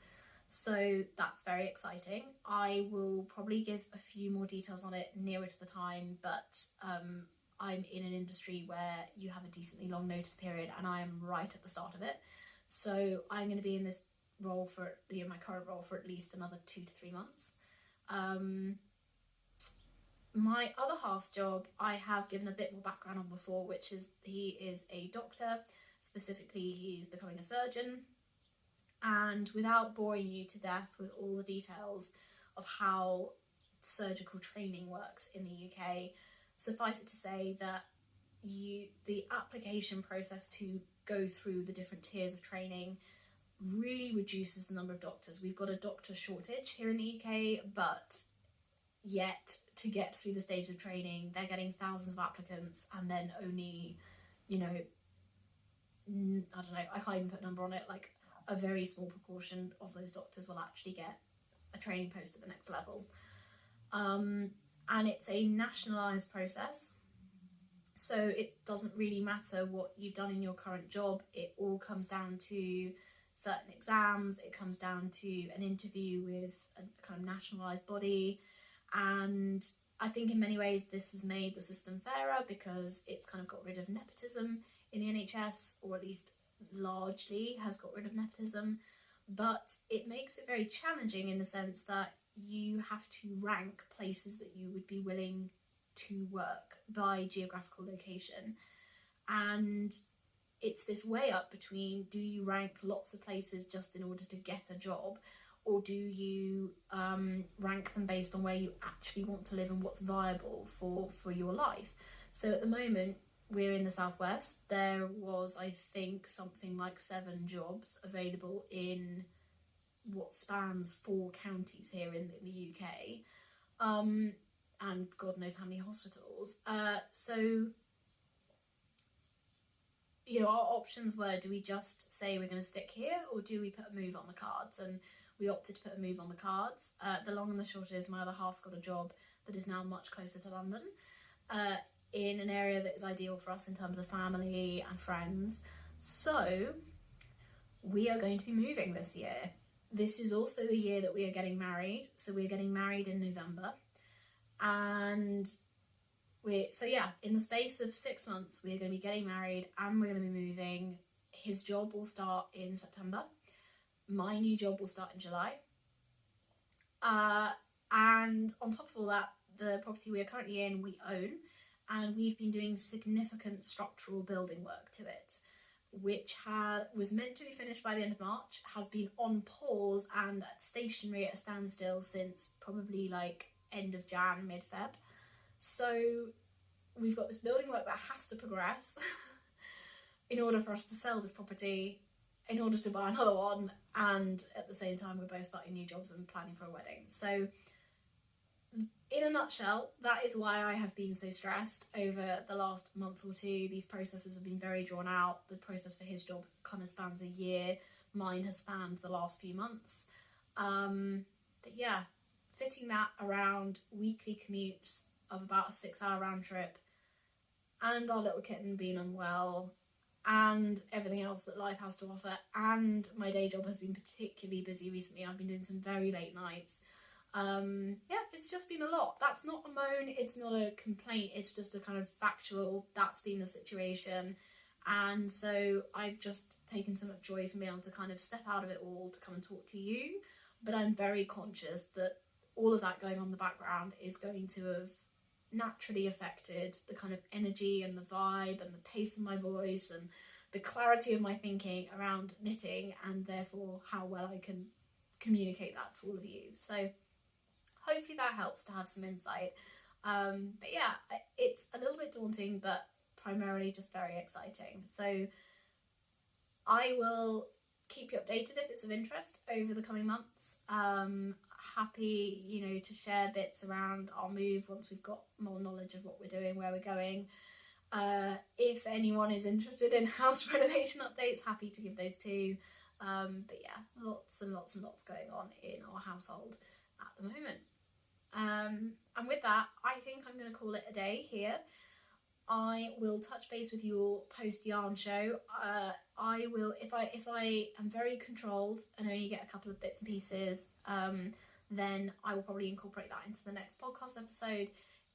So that's very exciting. I will probably give a few more details on it nearer to the time, but I'm in an industry where you have a decently long notice period, and I am right at the start of it. So I'm going to be in this role for my current role for at least another 2 to 3 months. My other half's job I have given a bit more background on before, which is he is a doctor. Specifically, he's becoming a surgeon. And without boring you to death with all the details of how surgical training works in the UK, suffice it to say that the application process to go through the different tiers of training really reduces the number of doctors. We've got a doctor shortage here in the UK, but yet to get through the stages of training, they're getting thousands of applicants, and then only, I don't know, I can't even put a number on it, like a very small proportion of those doctors will actually get a training post at the next level. And it's a nationalised process, so it doesn't really matter what you've done in your current job. It all comes down to certain exams, it comes down to an interview with a kind of nationalised body, and I think in many ways this has made the system fairer because it's kind of got rid of nepotism in the NHS, or at least largely has got rid of nepotism, but it makes it very challenging in the sense that you have to rank places that you would be willing to work by geographical location, and it's this way up between, do you rank lots of places just in order to get a job, or do you rank them based on where you actually want to live and what's viable for your life. So at the moment we're in the southwest. There was, I think, something like 7 jobs available in what spans 4 counties here in the UK, and God knows how many hospitals. So our options were, do we just say we're going to stick here, or do we put a move on the cards? And we opted to put a move on the cards. The long and the short is my other half's got a job that is now much closer to London, in an area that is ideal for us in terms of family and friends. So we are going to be moving this year. This is also the year that we are getting married. So we're getting married in November. And in the space of 6 months, we're going to be getting married and we're going to be moving. His job will start in September. My new job will start in July. And on top of all that, the property we are currently in, we own, and we've been doing significant structural building work to it, which was meant to be finished by the end of March, has been on pause and stationary at a standstill since probably like end of Jan, mid-Feb. So we've got this building work that has to progress in order for us to sell this property, in order to buy another one, and at the same time we're both starting new jobs and planning for a wedding. So in a nutshell, that is why I have been so stressed over the last month or two. These processes have been very drawn out. The process for his job kind of spans a year. Mine has spanned the last few months. But yeah, fitting that around weekly commutes of about a 6-hour round trip, and our little kitten being unwell, and everything else that life has to offer, and my day job has been particularly busy recently. I've been doing some very late nights. Yeah, it's just been a lot. That's not a moan, it's not a complaint, it's just a kind of factual, that's been the situation. And so I've just taken so much joy from being able to kind of step out of it all to come and talk to you. But I'm very conscious that all of that going on in the background is going to have naturally affected the kind of energy and the vibe and the pace of my voice and the clarity of my thinking around knitting, and therefore how well I can communicate that to all of you. So hopefully that helps to have some insight. But yeah, it's a little bit daunting, but primarily just very exciting. So I will keep you updated if it's of interest over the coming months. Happy, you know, to share bits around our move once we've got more knowledge of what we're doing, where we're going. If anyone is interested in house renovation updates, happy to give those too. But yeah, lots and lots and lots going on in our household at the moment. And with that, I think I'm going to call it a day here. I will touch base with you all post yarn show. I will, if I am very controlled and only get a couple of bits and pieces, then I will probably incorporate that into the next podcast episode.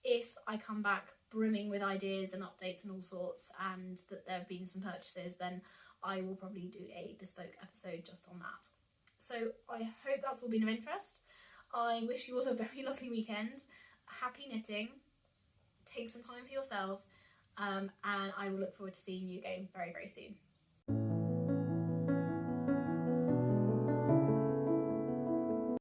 If I come back brimming with ideas and updates and all sorts, and that there have been some purchases, then I will probably do a bespoke episode just on that. So I hope that's all been of interest. I wish you all a very lovely weekend. Happy knitting. Take some time for yourself. And I will look forward to seeing you again very, very soon.